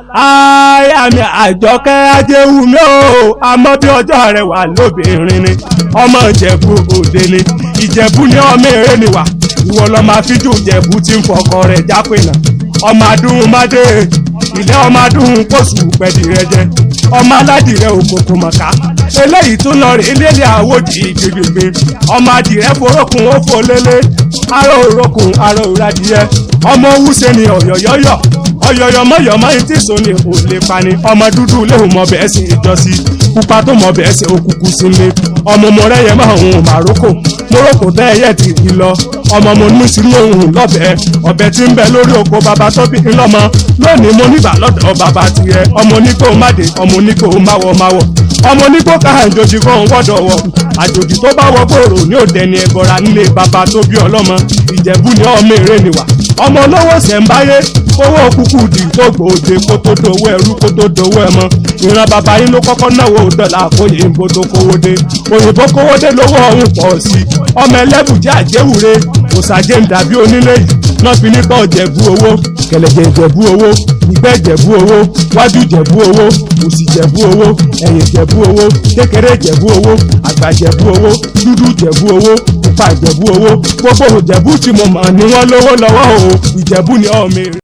Àyàmì Àjọkẹ́ Ajéwùmí o, àmọ́ bí ọjọ́ rẹ̀ wà lóbìnrin ni, ọmọ Ìjẹ̀bú Òde ni, Ìjẹ̀bú ni ọmọ èrè ni wà, ìwọ lọ máa fíjú Ìjẹ̀bú tí ń fọkọ rẹ̀ jápẹ̀nà, ọmọ adúhùn mádé, ilé ọmọ adúhùn kóṣù pẹ̀dì rẹ̀ jẹ, ọmọ aládìrẹ òkòkò mọ̀ká, eléyìí tún lọ rí ilé àwòdì gbègbè, ọmọ adìrẹ forókùn ó fò lélẹ̀, aró òrókùn aró òradìyẹ, ọmọ owúṣe ni ọ̀yọ̀yọ̀yọ̀ ọyọyọ mọyọmọ etí sóni ò lè pani ọmọ dúdú léwu mọ bẹ́ẹ̀ sí ìjọsí pupa tó mọ bẹ́ẹ̀ sí òkùnkùn sí mi ọmọ mo rẹyẹ máa ń màrókò mórókò tẹ ẹyẹ ti rí lọ ọmọ mo ní sí lóhùn lọbẹ ọbẹ tí ń bẹ lórí oko bàbá tó bí ńlọmọ lónìí mo nígbà lọ́dọ̀ bàbá tiẹ̀ ọmọ oníkó máde ọmọ oníkó máwọ ọmọ oníkó káhàndójì kan wọdọwọ àjòjì tó bá wọ gbòòrò ní òde ni ẹbọra nílé bàbá tó bí ọlọ́mọ Ìjẹ̀bú ni ọmọ èrè nìwà ọmọ olówó ṣẹ̀ǹbáyé owó kúkú di tó gbòde kó tó dowó ẹrú kó tó dowó ẹmọ ìran bàbá yín ló kọ́kọ́ náwó dọ́là òyìnbó tó kówó dé òyìnbó kówó dé lówó ọ̀hún pọ̀ sí ọmọ ẹlẹ́bùjẹ́ àjẹwùre òsàjẹ́ ń dàbí onílé yìí náà fi ní tọ́ Ìjẹ̀bú owó kẹlẹ̀jẹ̀ Ìjẹ̀bú owó ìgbẹ́ Ìjẹ̀bú owó wájú Ìjẹ̀bú owó òsì Ìjẹ̀bú owó ẹ̀yìn Ìjẹ̀bú owó kékeré Ìjẹ̀bú owó àgbà Ìjẹ̀bú owó dúdú Ìjẹ̀bú owó pupa Ìjẹ̀bú owó gbogbo Ìjẹ̀bú tí mo mọ̀ ni wọ́n lówó lọ́wọ́ o Ìjẹ̀bú ni ọmọ èrè.